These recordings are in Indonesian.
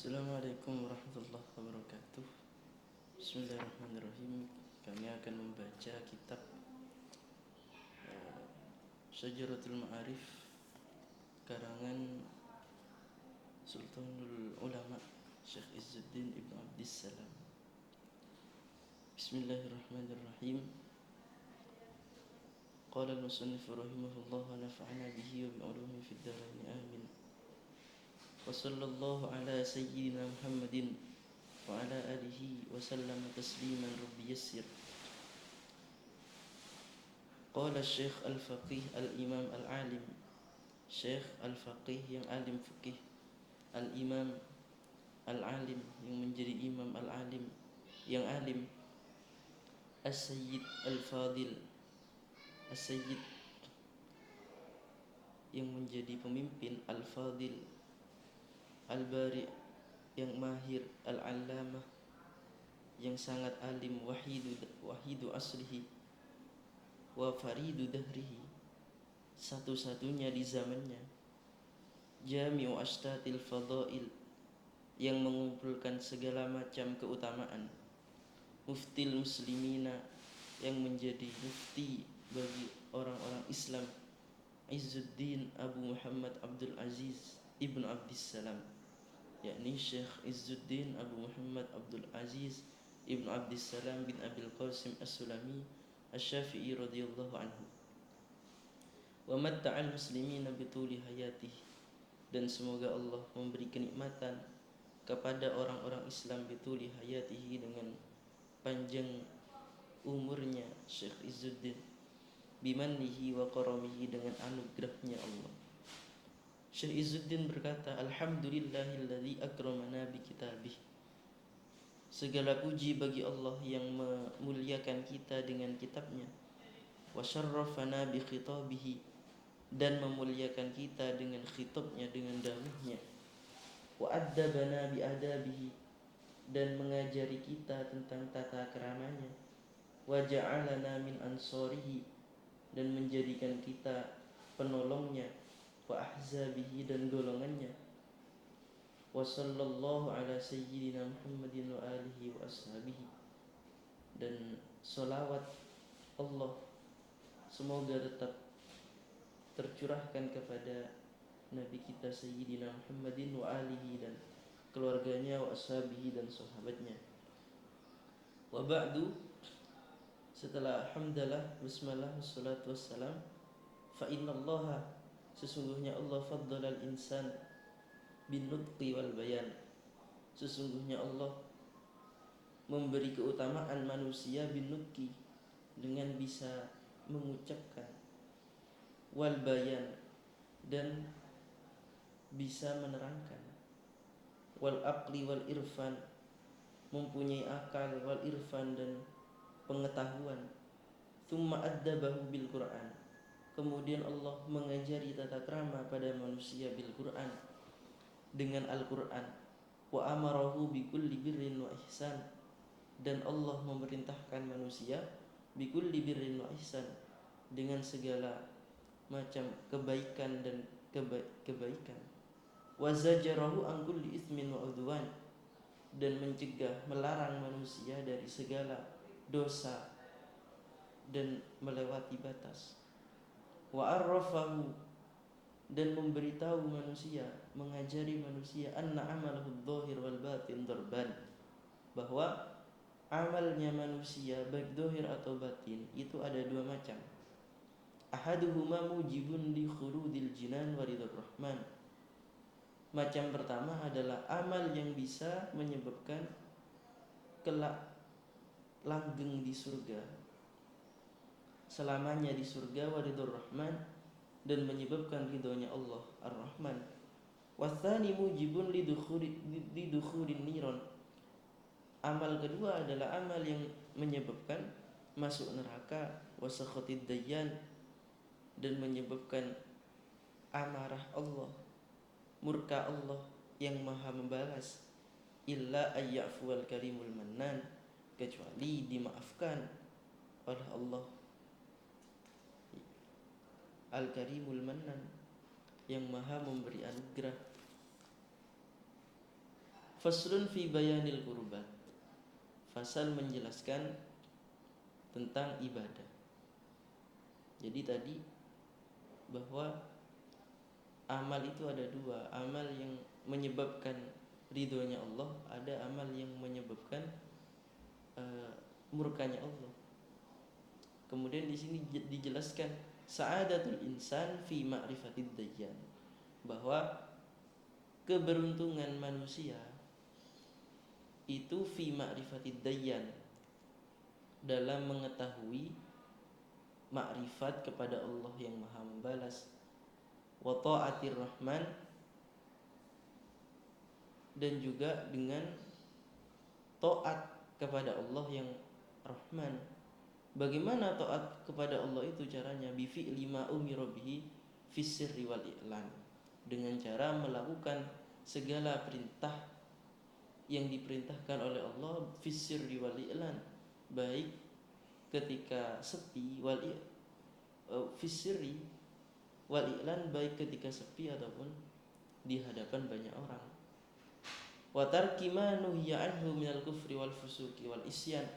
Assalamualaikum warahmatullahi wabarakatuh. Bismillahirrahmanirrahim. Kami akan membaca kitab Syajaratul Ma'arif karangan Sultanul Ulama Syekh Izzuddin Ibn Abdissalam. Bismillahirrahmanirrahim. Qala al-musannif rahimahullah wa nafa'ana bihi wa bi'ulumihi fid dharain amin. Wa sallallahu ala sayyidina Muhammadin wa ala alihi wa sallama tasliman rabbi yassir. Qala Syekh al-Faqih al-Imam al-Alim, Syekh al-Faqih yang alim fikih, al-Imam al-Alim yang menjadi imam al-Alim yang alim, As-Sayyid al-Fadil, As-Sayyid yang menjadi pemimpin, al-Fadil, al-Bari yang mahir, al-Allamah yang sangat alim, wahidu asrihi wa faridu dahrihi, satu-satunya di zamannya, jami'u ashtatil fadail yang mengumpulkan segala macam keutamaan, muftil muslimina yang menjadi mufti bagi orang-orang Islam, Izzuddin Abu Muhammad Abdul Aziz Ibn Abdissalam, yakni Syekh Izzuddin Abu Muhammad Abdul Aziz Ibn Abdissalam bin Abil Qasim As-Sulami Asy-Syafi'i radhiyallahu anhu. Wa matta'al muslimina bituli hayatih, dan semoga Allah memberi kenikmatan kepada orang-orang Islam bituli hayatihi, dengan panjang umurnya Syekh Izzuddin, bimannihi wa karamihi, dengan anugerahnya Allah. Syekh Izzuddin berkata, alhamdulillahilladzi akramana bi kitabih, segala puji bagi Allah yang memuliakan kita dengan kitabnya, wa syarrafana bi khitabihi, dan memuliakan kita dengan khitabnya, dengan dawuhnya, wa addabana bi adabihi, dan mengajari kita tentang tata keramanya, wa ja'alana min ansarihi, dan menjadikan kita penolongnya, wa ahzabihi, dan golongannya, wa sallallahu ala sayyidina Muhammadin wa alihi wa ashabihi, dan salawat Allah semoga tetap tercurahkan kepada Nabi kita Sayyidina Muhammadin wa alihi, dan keluarganya, wa ashabihi, dan sahabatnya. Wa ba'du, setelah hamdalah, bismillah, wassalatu wassalam, fa innallaha, sesungguhnya Allah, faddalal insan bin nutqi wal bayan, sesungguhnya Allah memberi keutamaan manusia bin nutqi, dengan bisa mengucapkan, wal bayan, dan bisa menerangkan, wal aqli wal irfan, mempunyai akal, wal irfan, dan pengetahuan, thumma addabahu bil Qur'an, kemudian Allah mengajari tata krama pada manusia bil Qur'an, dengan Al-Qur'an, wa amarahu bi kulli birrin wa ihsan, dan Allah memerintahkan manusia bi kulli birrin wa ihsan, dengan segala macam kebaikan dan kebaikan, wa zajarahu an kulli itsmin wa udwan, dan mencegah, melarang manusia dari segala dosa dan melewati batas, wa arrafahu, dan memberitahu manusia, mengajari manusia, anna amalahu adh-dhahir wal batin darban, bahwa amalnya manusia baik zahir atau batin itu ada dua macam. Ahaduhuma mujibun li khurudil jinan wa ridhar rahman, macam pertama adalah amal yang bisa menyebabkan kelak langgeng di surga, selamanya di surga, wa ridhar rahman, dan menyebabkan ridhonya Allah ar-Rahman. Watsani mujibun li dukhurin niron, amal kedua adalah amal yang menyebabkan masuk neraka, wa sakhatid dayyan, dan menyebabkan amarah Allah, murka Allah yang maha membalas, illa ayyafuwal karimul mannan, kecuali dimaafkan oleh Allah al-karimul mannan, yang maha memberi anugerah. Faslun fi bayanil qurbat. Fasal menjelaskan tentang ibadah. Jadi tadi bahwa amal itu ada dua, amal yang menyebabkan ridhonya Allah, ada amal yang menyebabkan murkanya Allah. Kemudian di sini dijelaskan sa'adatul insan fi ma'rifatid dayyan, bahwa keberuntungan manusia itu fi ma'rifatid dayyan, dalam mengetahui makrifat kepada Allah yang Maha Membalas, wa ta'atir rahman, dan juga dengan taat kepada Allah yang Rahman. Bagaimana taat kepada Allah itu caranya? Bi fi'li ma umira bihi fis sirri wal i'lan, dengan cara melakukan segala perintah yang diperintahkan oleh Allah fis sirri wal i'lan, baik ketika sepi, fis sirri wal i'lan, baik ketika sepi ataupun di hadapan banyak orang. Wa tarki ma nuhiya anhu minal kufri wal fusuqi wal isyan,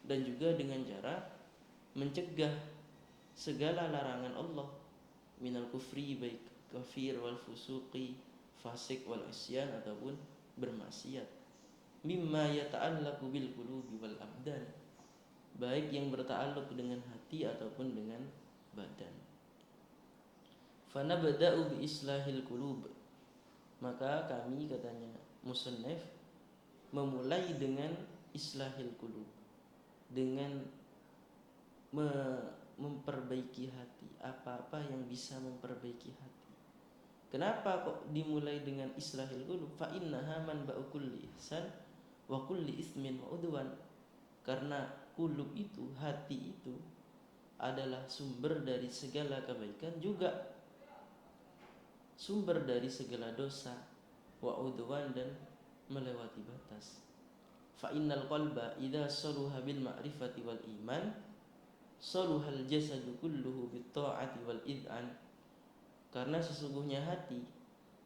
dan juga dengan cara mencegah segala larangan Allah, minal kufri, baik kafir, wal fusuqi, fasik, wal isyan, ataupun bermaksiat, mimma yata'allaqu bil qulubi wal abdan, baik yang berta'alluq dengan hati ataupun dengan badan. Fanabda'u bi islahil qulub, maka kami, katanya musannif, memulai dengan islahil qulub, dengan memperbaiki hati, apa-apa yang bisa memperbaiki hati. Kenapa kok dimulai dengan islahil qulub? Fa innaha manba'u kulli ihsan wa kulli ismin wa udwan. Karena qulub itu, hati itu adalah sumber dari segala kebaikan, juga sumber dari segala dosa, wa udwan, dan melewati batas. Fa innal qalba idza saluha bil ma'rifati wal iman saluhal jasadu kulluhu bit ta'ati wal id'an. Karena sesungguhnya hati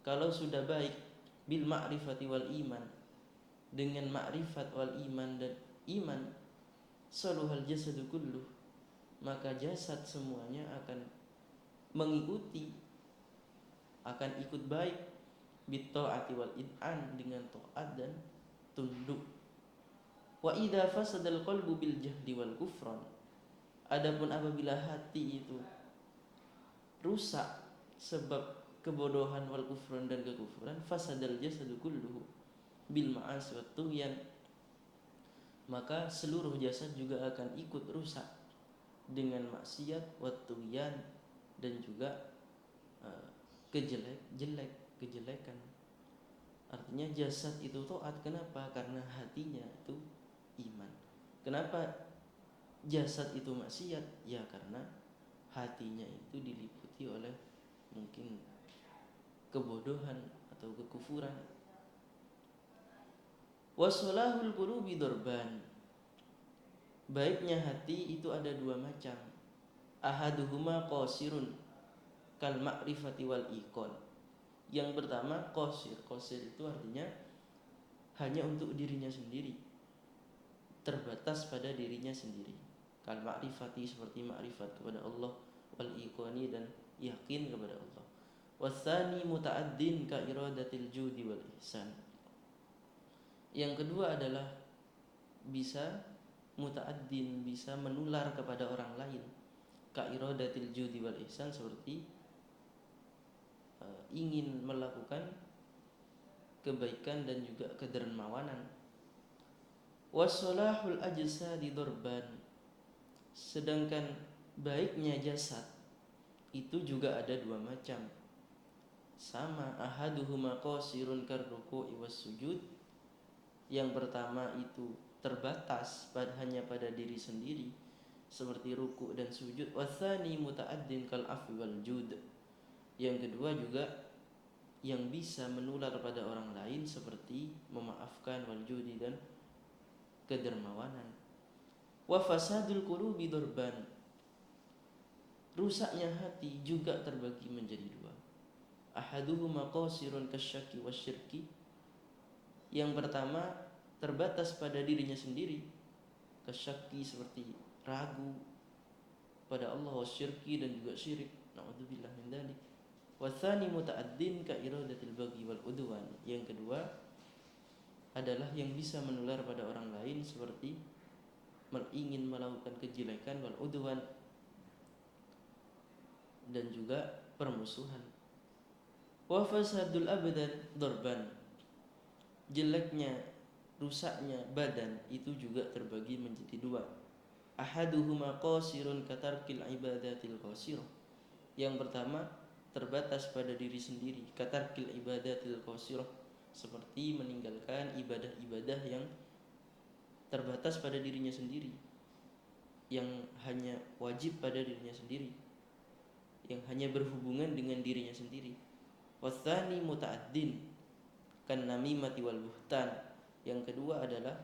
kalau sudah baik bil ma'rifati wal iman, dengan ma'rifat wal iman dan iman, saluhal jasadu kulluh, maka jasad semuanya akan mengikuti, akan ikut baik, bit ta'ati wal id'an, dengan taat dan tunduk. Wa idza fasadal qalbu bil jahdi wal kufran, adapun apabila hati itu rusak sebab kebodohan, wal kufran, dan kekufuran, fasadal jasadu kulluhu bil ma'asi wat tughyan, maka seluruh jasad juga akan ikut rusak dengan maksiat, wat tughyan, dan juga kejelekan. Artinya jasad itu taat. Kenapa? Karena hatinya itu iman. Kenapa jasad itu maksiat? Ya karena hatinya itu diliputi oleh mungkin kebodohan atau kekufuran. Wasolahul qulubi dorban, baiknya hati itu ada dua macam. Ahaduhuma qasirun kal ma'rifati wal iqon. Yang pertama qasir. Qasir itu artinya hanya untuk dirinya sendiri, terbatas pada dirinya sendiri. Kal ma'rifati, seperti ma'rifat kepada Allah, wal iqoni, dan yakin kepada Allah. Wasani muta'addin ka iradatil judi wal ihsan. Yang kedua adalah bisa muta'addin, bisa menular kepada orang lain, ka iradatil judi wal ihsan, seperti ingin melakukan kebaikan dan juga kedermawanan. Wasolahul ajsadi dorban, sedangkan baiknya jasad itu juga ada dua macam. Sama, ahaduhuma qasirun karruku'i was sujud. Yang pertama itu terbatas hanya pada diri sendiri, seperti ruku' dan sujud. Wathani muta'addin kal afwi wal jud. Yang kedua juga yang bisa menular pada orang lain, seperti memaafkan, wal judi, dan kedermawanan. Wa fasadul qulubi dorban, rusaknya hati juga terbagi menjadi dua. Ahaduhuma qasirun kasyaki wasyirki. Yang pertama, terbatas pada dirinya sendiri, kesyaki seperti ragu pada Allah, wasyirki dan juga syirik. Na'udzubillah min dzalik. Watsani muta'addin ka iradatil baghi wal udwan. Yang kedua adalah yang bisa menular pada orang lain seperti ingin melakukan kejelekan, wal udwan dan juga permusuhan. Wa fasadul abdan darban. Jeleknya, rusaknya badan itu juga terbagi menjadi dua. Ahaduhuma qasirun katarkil ibadatil qasirah. Yang pertama, terbatas pada diri sendiri, katarkil ibadatil qasirah, seperti meninggalkan ibadah-ibadah yang terbatas pada dirinya sendiri, yang hanya wajib pada dirinya sendiri, yang hanya berhubungan dengan dirinya sendiri. Watsani muta'addin kan namimati wal buhtan. Yang kedua adalah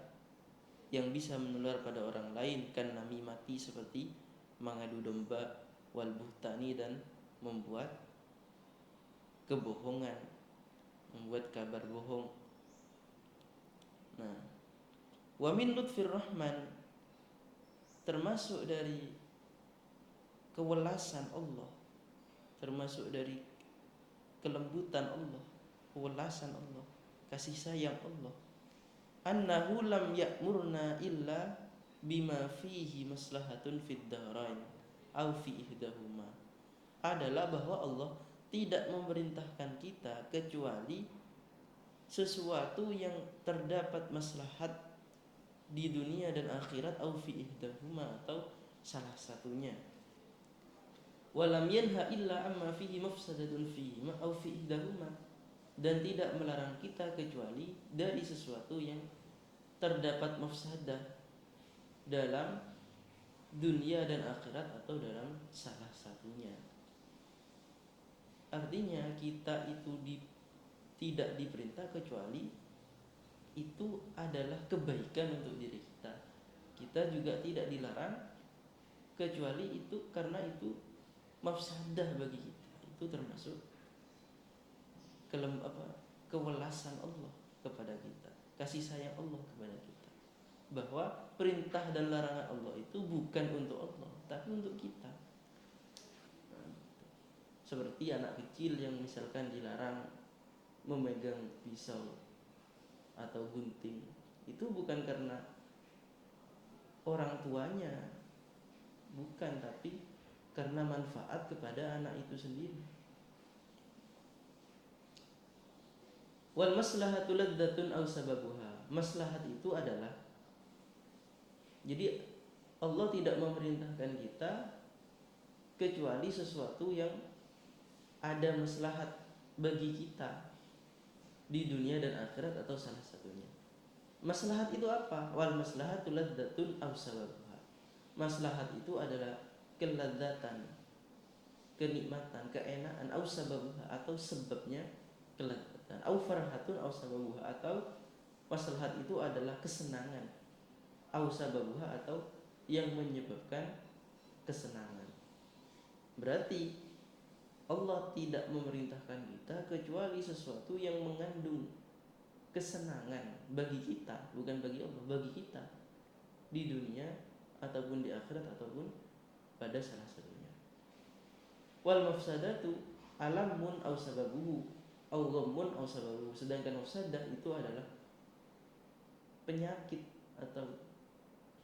yang bisa menular pada orang lain, kan namimati seperti mengadu domba, wal buhtani dan membuat kebohongan, membuat kabar bohong. Nah, wa min lutfir rahman, termasuk dari kewelasan Allah, termasuk dari kelembutan Allah, kewelasan Allah, kasih sayang Allah, annahu lam ya'murna illa bima fihi maslahatun fid darain aw fi ihdahuma, adalah bahwa Allah tidak memerintahkan kita kecuali sesuatu yang terdapat maslahat di dunia dan akhirat, aw fi ihdahuma, atau salah satunya. Walam yanha illa amma fihi mafsadatun fihi aw fi ihdahuma, dan tidak melarang kita kecuali dari sesuatu yang terdapat mafsadah dalam dunia dan akhirat atau dalam salah satunya. Artinya kita itu tidak diperintah kecuali itu adalah kebaikan untuk diri kita. Kita juga tidak dilarang kecuali itu karena itu mafsadah bagi kita. Itu termasuk kewelasan Allah kepada kita, kasih sayang Allah kepada kita, bahwa perintah dan larangan Allah itu bukan untuk Allah tapi untuk kita. Seperti anak kecil yang misalkan dilarang memegang pisau atau gunting, itu bukan karena orang tuanya, bukan, tapi karena manfaat kepada anak itu sendiri. Wal maslahatu laddatun aw sababuha. Maslahat itu adalah, jadi Allah tidak memerintahkan kita kecuali sesuatu yang ada maslahat bagi kita di dunia dan akhirat atau salah satunya. Maslahat itu apa? Wal maslahatu laddatun aw sababuha. Maslahat itu adalah keladzatan, kenikmatan, keenaan, aw sababuha, atau sebabnya keladzatan, aw farhatun aw sababuha, atau maslahat itu adalah kesenangan, aw sababuha, atau yang menyebabkan kesenangan. Berarti Allah tidak memerintahkan kita kecuali sesuatu yang mengandung kesenangan bagi kita, bukan bagi Allah, bagi kita di dunia ataupun di akhirat ataupun pada salah satunya. Wal mafsadatu alamun aw sababuhu aw ghammun aw sababuhu. Sedangkan mafsadah itu adalah penyakit atau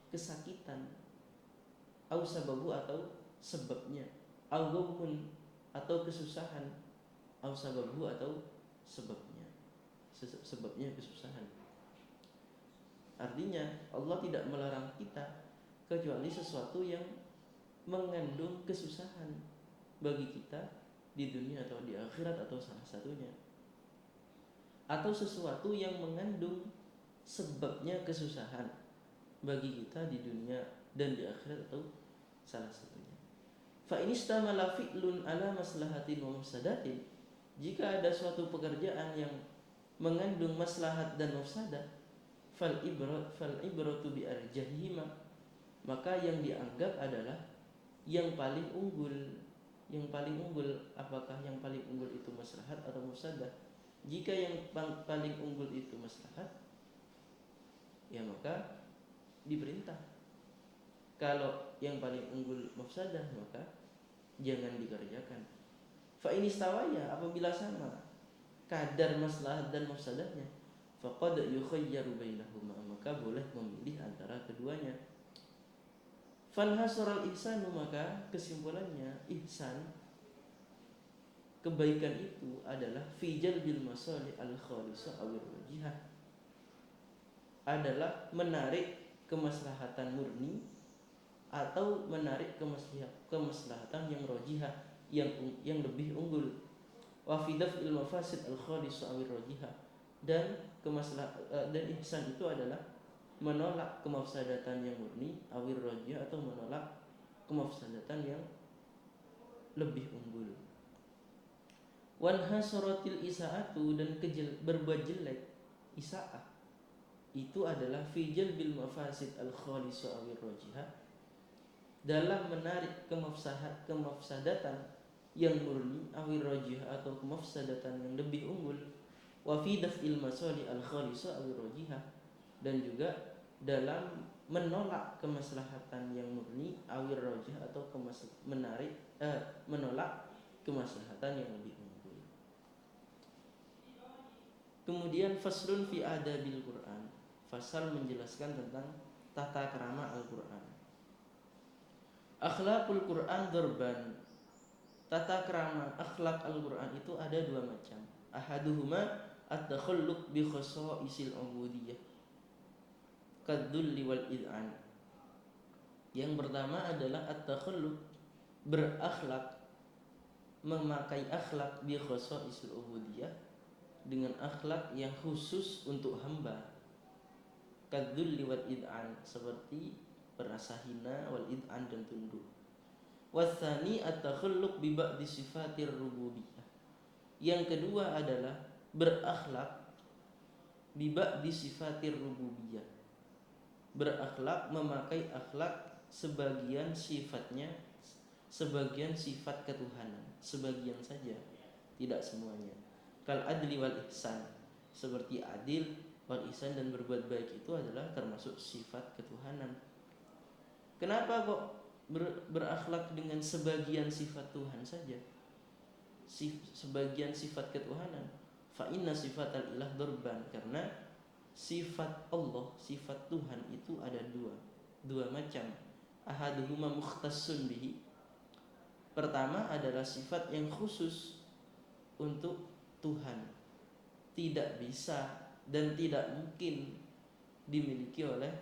kesakitan, aw sababu, atau sebabnya, aw ghammun, atau kesusahan, aw sababu, atau sebabnya kesusahan. Artinya Allah tidak melarang kita kecuali sesuatu yang mengandung kesusahan bagi kita di dunia atau di akhirat atau salah satunya, atau sesuatu yang mengandung sebabnya kesusahan bagi kita di dunia dan di akhirat atau salah satunya. Fa in istamala fi'lun ala maslahatin wa mafsadatin, jika ada suatu pekerjaan yang mengandung maslahat dan mafsadah, fal ibratu bi arjahihima, maka yang dianggap adalah yang paling unggul. Yang paling unggul, apakah yang paling unggul itu maslahat atau mafsadah? Jika yang paling unggul itu maslahat, ya maka diperintah. Kalau yang paling unggul mafsadah, maka jangan dikerjakan. Fa in istawaya, apabila sama kadar maslahat dan mafsadahnya, faqad yukhayyaru bainahuma, maka boleh memilih antara keduanya. Fanhasaral ihsanu, maka kesimpulannya ihsan, kebaikan itu adalah fi jalbil masalih al khalisah awil wajihah, adalah menarik kemaslahatan murni atau menarik kemaslahatan yang rojihah, yang lebih unggul. Wa fi daf'il mafasid al khalisah awil rojihah, dan dan ihsan itu adalah menolak kemafsadatan yang murni awil rojihah, atau menolak kemafsadatan yang lebih unggul. Wan hasaratil isaatu, dan berbuat jelek, isaah itu adalah fi jalbil mafasid al khalisah awil rojihah, dalam menarik kemafsadatan yang murni awil rojihah, atau kemafsadatan yang lebih unggul. Wa fi daf'il masalih al khalisah awil rojihah, dan juga dalam menolak kemaslahatan yang murni awil rojihah, atau menolak kemaslahatan yang lebih unggul. Kemudian faslun fi adabil Quran, fasal menjelaskan tentang tata krama Al-Quran. Akhlaqul Quran darban, tata krama akhlak Al-Quran itu ada dua macam. Ahaduhuma at-takhalluq bi khasaisil ubudiyah kadulli wal id'an. Yang pertama adalah at-takhalluq, berakhlak, memakai akhlak bi khasaisil ubudiyah, dengan akhlak yang khusus untuk hamba. Kadzulli wal id'an, seperti merasa hina, wal id'an, dan tunduk. Watsani at-takhalluq bi ba'di sifatir rububiyah. Yang kedua adalah berakhlak bi ba'di sifatir rububiyah, berakhlak memakai akhlak sebagian sifatnya, sebagian sifat ketuhanan, sebagian saja, tidak semuanya. Kal adli wal ihsan, seperti adil, wal ihsan, dan berbuat baik itu adalah termasuk sifat ketuhanan. Kenapa kok berakhlak dengan sebagian sifat Tuhan saja, sebagian sifat ketuhanan? Fa inna sifatal ilah dorban, karena sifat Allah, sifat Tuhan itu ada dua macam. Ahaduhuma mukhtassun bihi, pertama adalah sifat yang khusus untuk Tuhan, tidak bisa dan tidak mungkin dimiliki oleh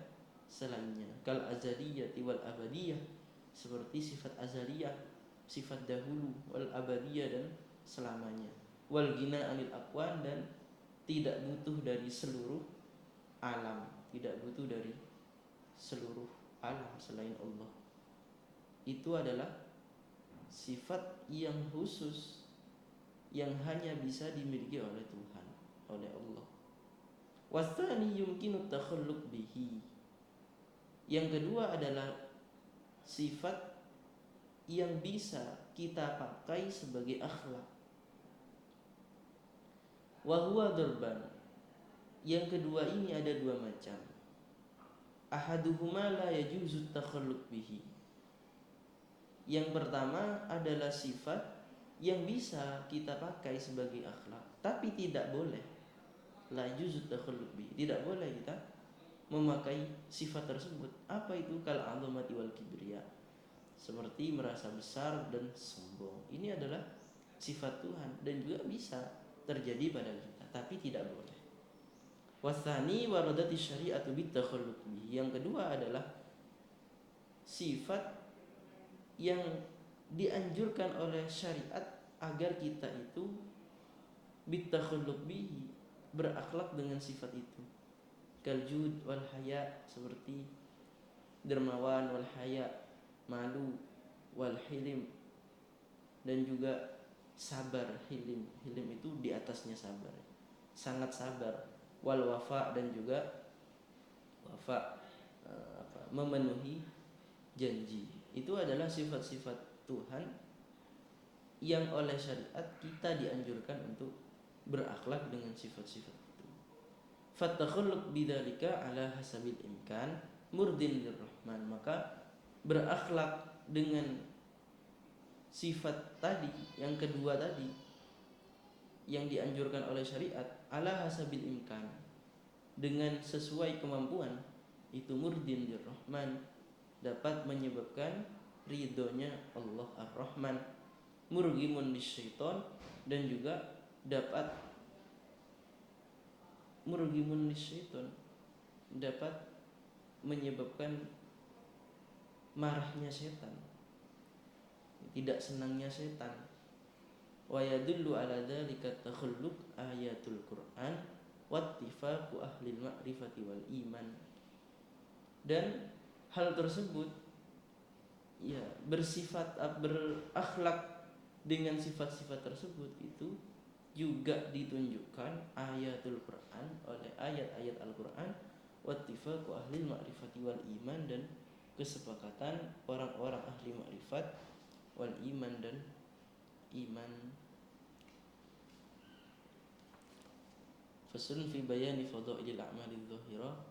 selainnya. Kal azaliyati wal abadiyah, seperti sifat azaliyah, sifat dahulu, wal abadiyah, dan selamanya. Wal ghina anil aqwan, dan tidak butuh dari seluruh alam, tidak butuh dari seluruh alam selain Allah. Itu adalah sifat yang khusus yang hanya bisa dimiliki oleh Tuhan, oleh Allah. Wasani yumkinu takhalluq bihi, yang kedua adalah sifat yang bisa kita pakai sebagai akhlak. Wa huwa darban, yang kedua ini ada dua macam. Ahaduhuma la yajuzu takhalluq bihi, yang pertama adalah sifat yang bisa kita pakai sebagai akhlak, tapi tidak boleh, la yujuz takhalluq bi, tidak boleh kita memakai sifat tersebut. Apa itu? Kal azamati wal kibriya, seperti merasa besar dan sombong. Ini adalah sifat Tuhan dan juga bisa terjadi pada kita, tapi tidak boleh. Wasani waradati syari'atu bit takhalluq bi, yang kedua adalah sifat yang dianjurkan oleh syariat agar kita itu bitakhalluq bihi, berakhlak dengan sifat itu. Kaljud wal haya, seperti dermawan, wal haya, malu, wal hilim, dan juga sabar. Hilim itu di atasnya sabar, sangat sabar. Wal wafa, dan juga wafa, memenuhi janji. Itu adalah sifat-sifat Tuhan yang oleh syariat kita dianjurkan untuk berakhlak dengan sifat-sifat itu. Fattakhulluq bidzalika ala hasabil imkan murdin lirrahman, maka berakhlak dengan sifat tadi yang kedua tadi yang dianjurkan oleh syariat ala hasabil imkan, dengan sesuai kemampuan, itu murdin lirrahman, dapat menyebabkan ridhonya Allah ar-Rahman, murghimun lisyaiton, dan juga dapat murghimun lisyaiton, dapat menyebabkan marahnya setan, tidak senangnya setan. Wa yadullu ala dzalika takhulluq ayatul Qur'an wattifaqu ahli ma'rifati wal iman. Dan hal tersebut ya berakhlak dengan sifat-sifat tersebut itu juga ditunjukkan ayatul Quran, oleh ayat-ayat Al-Quran, wattifaqu ahli ma'rifati wal iman, dan kesepakatan orang-orang ahli ma'rifat wal iman dan iman. Faslun fi bayani fadailil a'malidz zahirah